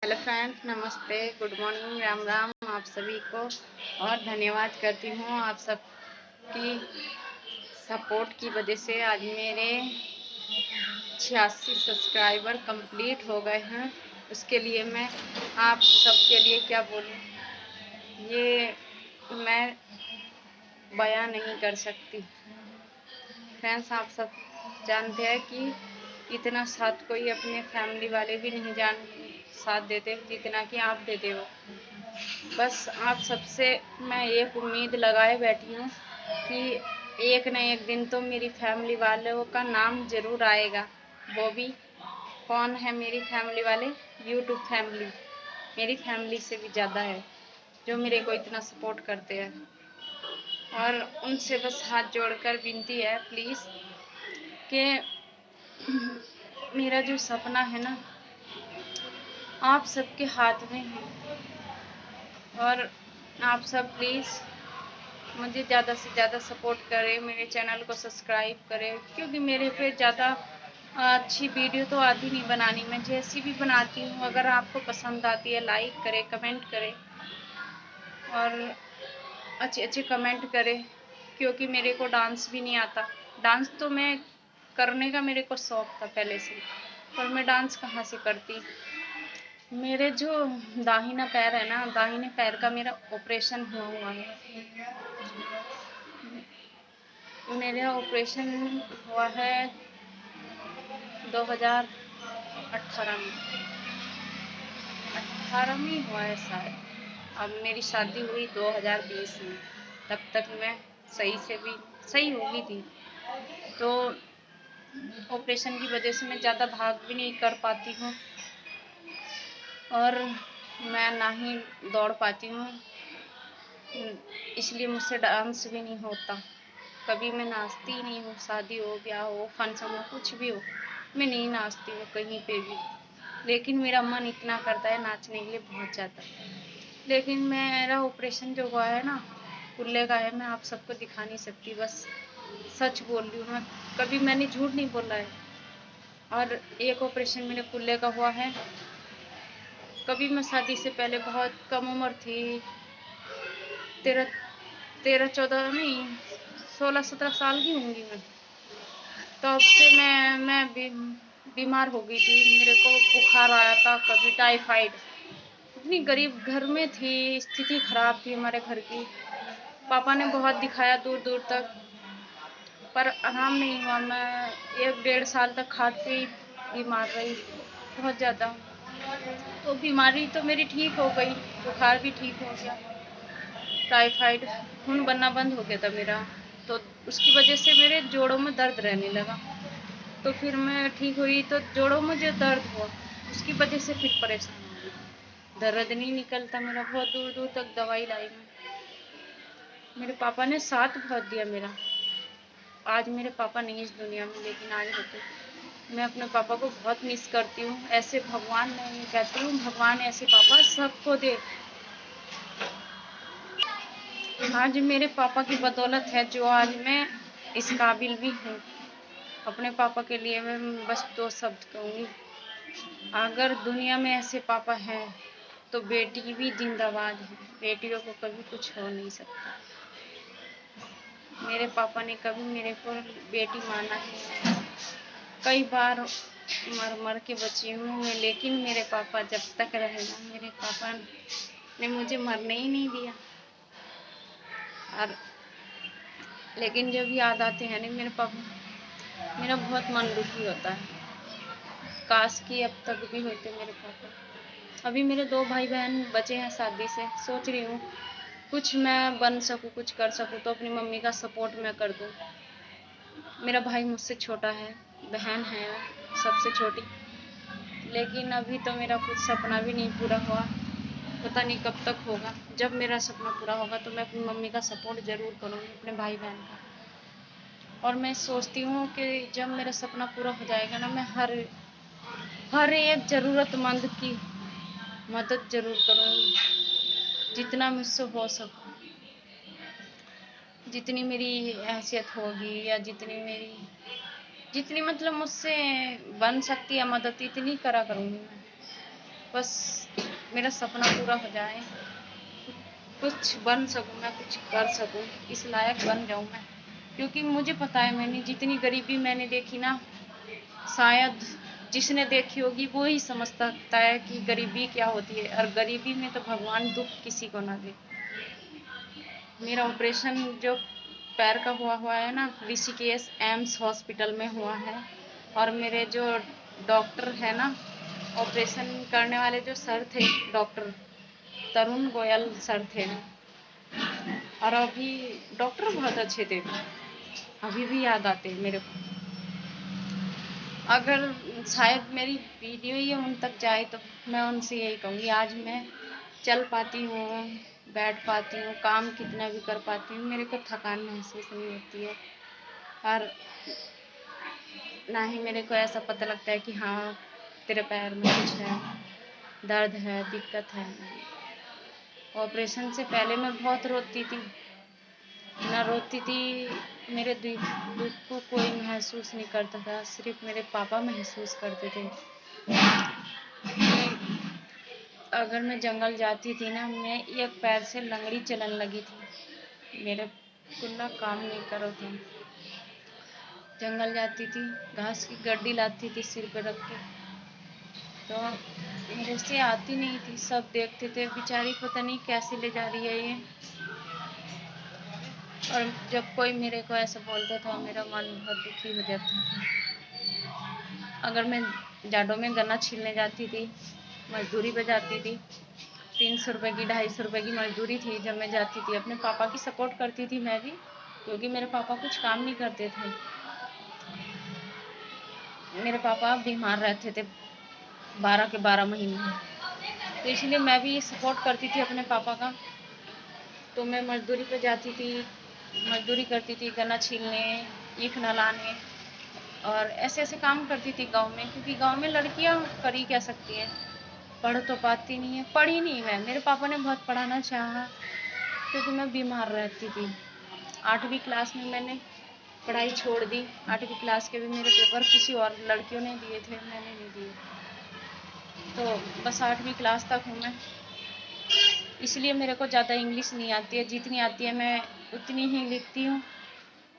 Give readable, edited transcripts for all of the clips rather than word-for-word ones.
Hello friends, नमस्ते, good morning, Ram Ram आप सभी को। और धन्यवाद करती हूँ आप सबकी सपोर्ट की वजह से आज मेरे 86 सब्सक्राइबर कंप्लीट हो गए हैं। उसके लिए मैं आप सबके लिए क्या बोलूँ, ये मैं बयां नहीं कर सकती। फ्रेंड्स, आप सब जानते हैं कि इतना साथ कोई अपने फैमिली वाले भी नहीं साथ देते जितना कि आप देते हो। बस आप सबसे मैं एक उम्मीद लगाए बैठी हूँ कि एक न एक दिन तो मेरी फैमिली वालों का नाम ज़रूर आएगा। वो भी कौन है मेरी फैमिली वाले? यूट्यूब फैमिली मेरी फैमिली से भी ज़्यादा है, जो मेरे को इतना सपोर्ट करते हैं। और उनसे बस हाथ जोड़कर विनती है प्लीज़ कि मेरा जो सपना है ना, आप सबके हाथ में है। और आप सब प्लीज़ मुझे ज़्यादा से ज़्यादा सपोर्ट करें, मेरे चैनल को सब्सक्राइब करें, क्योंकि मेरे पे ज़्यादा अच्छी वीडियो तो आती नहीं बनानी। मैं जैसी भी बनाती हूँ, अगर आपको पसंद आती है लाइक करें, कमेंट करें और अच्छे अच्छे कमेंट करें, क्योंकि मेरे को डांस भी नहीं आता। डांस तो मैं करने का मेरे को शौक था पहले से, पर मैं डांस कहाँ से करती। मेरे जो दाहिना पैर है ना, दाहिने पैर का मेरा ऑपरेशन हुआ है। मेरा ऑपरेशन हुआ है 2018 में, 18 में हुआ है शायद। अब मेरी शादी हुई 2020 में, तब तक मैं सही से भी सही हो गई थी। तो ऑपरेशन की वजह से मैं ज़्यादा भाग भी नहीं कर पाती हूँ और मैं ना ही दौड़ पाती हूँ, इसलिए मुझसे डांस भी नहीं होता। कभी मैं नाचती ही नहीं हूँ, शादी हो, ब्याह हो, फंक्शन हो, कुछ भी हो, मैं नहीं नाचती हूँ कहीं पे भी। लेकिन मेरा मन इतना करता है नाचने के लिए बहुत ज़्यादा। लेकिन मेरा ऑपरेशन जो हुआ है ना, कुल्ले का है, मैं आप सबको दिखा नहीं सकती, बस सच बोल रही हूँ मैं, कभी मैंने झूठ नहीं बोला है। और एक ऑपरेशन मेरे कुल्ले का हुआ है। कभी मैं शादी से पहले बहुत कम उम्र थी, 13-14 नहीं, 16-17 साल की होंगी मैं। तब से मैं बीमार हो गई थी, मेरे को बुखार आया था, कभी टाइफाइड। इतनी गरीब घर में थी, स्थिति खराब थी हमारे घर की। पापा ने बहुत दिखाया दूर दूर तक, पर आराम नहीं हुआ। मैं 1-1.5 साल तक खाट पे ही बीमार रही, बहुत ज़्यादा। तो बीमारी तो मेरी ठीक हो गई, बुखार भी ठीक हो गया, टाइफाइड खून बनना बंद हो गया था मेरा। तो उसकी वजह से मेरे जोड़ों में दर्द रहने लगा। तो फिर मैं ठीक हुई, तो जोड़ों में जो दर्द हुआ उसकी वजह से फिर परेशान हो गई। दर्द नहीं निकलता मेरा, बहुत दूर दूर तक दवाई लाई मैं। मेरे पापा ने साथ बहुत दिया मेरा। आज मेरे पापा नहीं इस दुनिया में, लेकिन आज होते। मैं अपने पापा को बहुत मिस करती हूँ। ऐसे भगवान, मैं कहती हूँ भगवान ऐसे पापा सबको दे। आज मेरे पापा की बदौलत है जो आज मैं इस काबिल भी हूँ। अपने पापा के लिए मैं बस 2 शब्द कहूँगी, अगर दुनिया में ऐसे पापा हैं तो बेटी भी जिंदाबाद है। बेटियों को कभी कुछ हो नहीं सकता। मेरे पापा ने कभी मेरे को बेटी माना है। कई बार मर मर के बची हूँ मैं, लेकिन मेरे पापा जब तक रहे ना, मेरे पापा ने मुझे मरने ही नहीं दिया। और लेकिन जब याद आते हैं ना मेरे पापा, मेरा बहुत मन दुखी होता है। काश कि अब तक भी होते मेरे पापा। अभी मेरे 2 भाई बहन बचे हैं शादी से। सोच रही हूँ कुछ मैं बन सकूँ, कुछ कर सकूँ तो अपनी मम्मी का सपोर्ट मैं कर दूँ। मेरा भाई मुझसे छोटा है, बहन है सबसे छोटी, लेकिन अभी तो मेरा कुछ सपना भी नहीं पूरा हुआ। पता नहीं कब तक होगा। जब मेरा सपना पूरा होगा तो मैं अपनी मम्मी का सपोर्ट ज़रूर करूँगी, अपने भाई बहन का। और मैं सोचती हूँ कि जब मेरा सपना पूरा हो जाएगा ना, मैं हर एक ज़रूरतमंद की मदद ज़रूर करूँगी, जितना मुझसे हो सके, जितनी मेरी हैसियत होगी, या जितनी मतलब मुझसे बन सकती है मदद, इतनी करा करूँगी मैं। बस मेरा सपना पूरा हो जाए, कुछ बन सकूं मैं, कुछ कर सकूं, इस लायक बन जाऊं मैं। क्योंकि मुझे पता है, मैंने जितनी गरीबी मैंने देखी ना, शायद जिसने देखी होगी वो ही समझ सकता है कि गरीबी क्या होती है। और गरीबी में तो भगवान दुख किसी को ना दे। मेरा ऑपरेशन जो पैर का हुआ है ना, ऋषिकेश एम्स हॉस्पिटल में हुआ है। और मेरे जो डॉक्टर है ना, ऑपरेशन करने वाले जो सर थे, डॉक्टर तरुण गोयल सर थे। और अभी डॉक्टर बहुत अच्छे थे, अभी भी याद आते हैं मेरे को। अगर शायद मेरी वीडियो ही उन तक जाए तो मैं उनसे यही कहूँगी, आज मैं चल पाती हूँ, बैठ पाती हूँ, काम कितना भी कर पाती हूँ, मेरे को थकान महसूस नहीं होती है। और ना ही मेरे को ऐसा पता लगता है कि हाँ तेरे पैर में कुछ है, दर्द है, दिक्कत है। ऑपरेशन से पहले मैं बहुत रोती थी, ना रोती थी, मेरे दुख को कोई महसूस नहीं करता था, सिर्फ मेरे पापा महसूस करते थे। अगर मैं जंगल जाती थी ना, मैं एक पैर से लंगड़ी चलन लगी थी, मेरे कुल्ला काम नहीं करो था। जंगल जाती थी, घास की गड्डी लाती थी सिर पे रख के, तो मेरे से आती नहीं थी। सब देखते थे, बेचारी पता नहीं कैसे ले जा रही है ये। और जब कोई मेरे को ऐसा बोलता था, मेरा मन बहुत दुखी हो जाता था। अगर मैं जाडों में गन्ना छीलने जाती थी, मजदूरी पे जाती थी, 300 रुपये की 250 रुपये की मजदूरी थी जब मैं जाती थी। अपने पापा की सपोर्ट करती थी मैं भी, क्योंकि मेरे पापा कुछ काम नहीं करते थे। मेरे पापा बीमार रहते थे 12 के 12 महीने, तो इसलिए मैं भी सपोर्ट करती थी अपने पापा का। तो मैं मजदूरी पे जाती थी, मजदूरी करती थी, गन्ना छीलने, ईख न लाने, और ऐसे ऐसे काम करती थी गांव में। क्योंकि गांव में लड़कियां कर ही क्या सकती हैं, पढ़ तो पाती नहीं है, पढ़ी नहीं मैं। मेरे पापा ने बहुत पढ़ाना चाहा, क्योंकि मैं बीमार रहती थी। 8वीं क्लास में मैंने पढ़ाई छोड़ दी। 8वीं क्लास के भी मेरे पेपर किसी और लड़कियों ने दिए थे, मैंने नहीं दिए। तो बस 8वीं क्लास तक हूँ मैं, इसलिए मेरे को ज़्यादा इंग्लिश नहीं आती है। जितनी आती है मैं उतनी ही लिखती हूँ,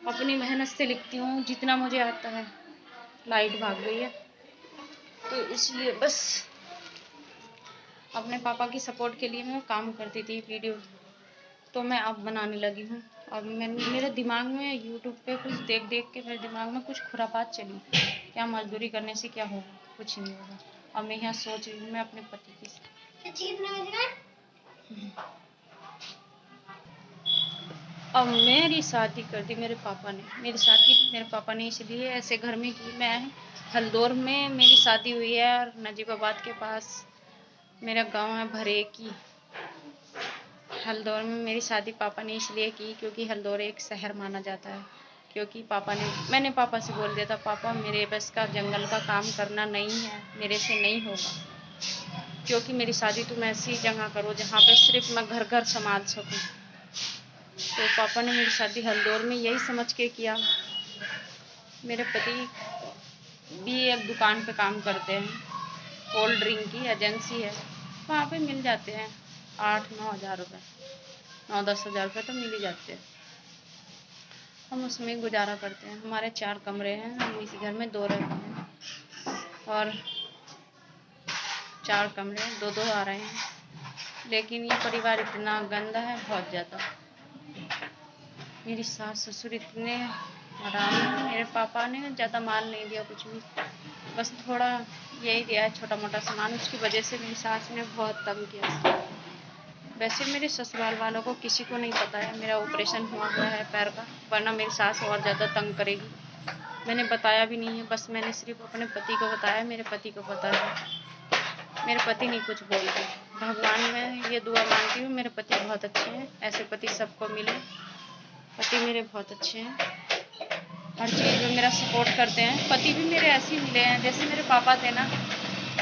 अपनी मेहनत से लिखती हूँ जितना मुझे आता है। लाइट भाग गई है, तो इसलिए बस अपने पापा की सपोर्ट के लिए मैं काम करती थी वीडियो, तो मैं अब बनाने लगी हूँ। अब मेरे दिमाग में यूट्यूब पे कुछ देख देख के मेरे दिमाग में कुछ खुरापात चली, क्या मजदूरी करने से क्या होगा, कुछ नहीं होगा। अब मैं यहाँ सोच रही हूँ मैं अपने पति की। अब मेरी शादी कर दी मेरे पापा ने। मेरी शादी मेरे पापा ने इसलिए ऐसे घर में की। मैं हल्दौर में मेरी शादी हुई है, और नजीबाबाद के पास मेरा गांव है भरेकी। हल्दौर में मेरी शादी पापा ने इसलिए की क्योंकि हल्दौर एक शहर माना जाता है। क्योंकि मैंने पापा से बोल दिया था, पापा मेरे बस का जंगल का काम करना नहीं है, मेरे से नहीं होगा। क्योंकि मेरी शादी तुम ऐसी जगह करो जहाँ पे सिर्फ मैं घर घर संभाल सकूँ। तो पापा ने मेरी शादी हल्दौर में यही समझ के किया। मेरे पति भी एक दुकान पे काम करते हैं, कोल्ड ड्रिंक की एजेंसी है, वहाँ पे मिल जाते हैं 8-9 हज़ार रुपये, 9-10 हज़ार रुपये तो मिल ही जाते हैं। हम उसमें गुजारा करते हैं। हमारे 4 कमरे हैं, हम इस घर में 2 रहते हैं, और 4 कमरे 2-2 आ रहे हैं। लेकिन ये परिवार इतना गंदा है, बहुत ज़्यादा। मेरी सास ससुर इतने हराम हैं। मेरे पापा ने ज़्यादा माल नहीं दिया कुछ भी, बस थोड़ा यही दिया है छोटा मोटा सामान। उसकी वजह से मेरी सास ने बहुत तंग किया। वैसे मेरे ससुराल वालों को किसी को नहीं पता है मेरा ऑपरेशन हुआ है पैर का, वरना मेरी सास और ज़्यादा तंग करेगी। मैंने बताया भी नहीं है, बस मैंने सिर्फ अपने पति को बताया, मेरे पति को पता है। मेरे पति नहीं कुछ बोलते। भगवान में ये दुआ मांगती हूँ मेरे पति बहुत अच्छे हैं, ऐसे पति सबको मिले। पति मेरे बहुत अच्छे हैं, हर चीज़ में मेरा सपोर्ट करते हैं। पति भी मेरे ऐसे ही मिले हैं, जैसे मेरे पापा थे ना,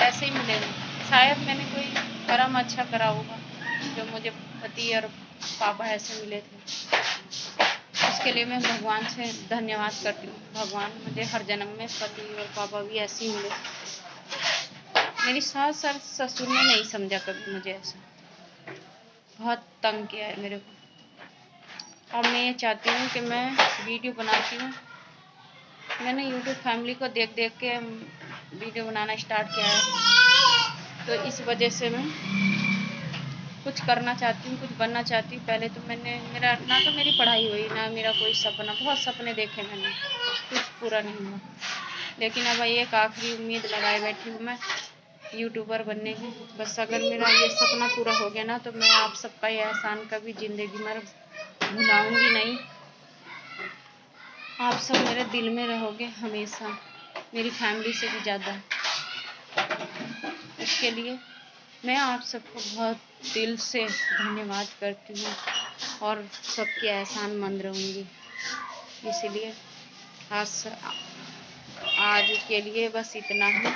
ऐसे ही मिले हैं। शायद मैंने कोई कर्म अच्छा करा होगा जो मुझे पति और पापा ऐसे मिले थे। उसके लिए मैं भगवान से धन्यवाद करती हूँ। भगवान मुझे हर जन्म में पति और पापा भी ऐसे ही मिले। मेरी सास और ससुर ने नहीं समझा कभी मुझे ऐसा, बहुत तंग किया है मेरे को। अब मैं ये चाहती हूँ कि मैं वीडियो बनाती हूँ, मैंने यूट्यूब फैमिली को देख देख के वीडियो बनाना स्टार्ट किया है, तो इस वजह से मैं कुछ करना चाहती हूँ, कुछ बनना चाहती हूँ। पहले तो मेरा ना तो मेरी पढ़ाई हुई, ना मेरा कोई सपना, बहुत सपने देखे मैंने, कुछ पूरा नहीं हुआ। लेकिन अब एक आखिरी उम्मीद लगाए बैठी हूँ मैं यूट्यूबर बनने की। बस अगर मेरा ये सपना पूरा हो गया ना, तो मैं आप सबका ये एहसान कभी ज़िंदगी में भुलाऊंगी नहीं। आप सब मेरे दिल में रहोगे हमेशा, मेरी फैमिली से भी ज़्यादा। इसके लिए मैं आप सबको बहुत दिल से धन्यवाद करती हूँ और सबकी एहसानमंद रहूँगी। इसलिए आज के लिए बस इतना ही।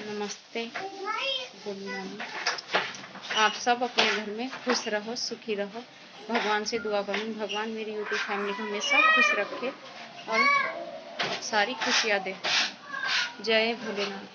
नमस्ते, गुड मॉर्निंग। आप सब अपने घर में खुश रहो, सुखी रहो। भगवान से दुआ करूँ, भगवान मेरी यूट्यूब फैमिली को हमेशा खुश रखे और सारी खुशियाँ दे। जय भोलेनाथ।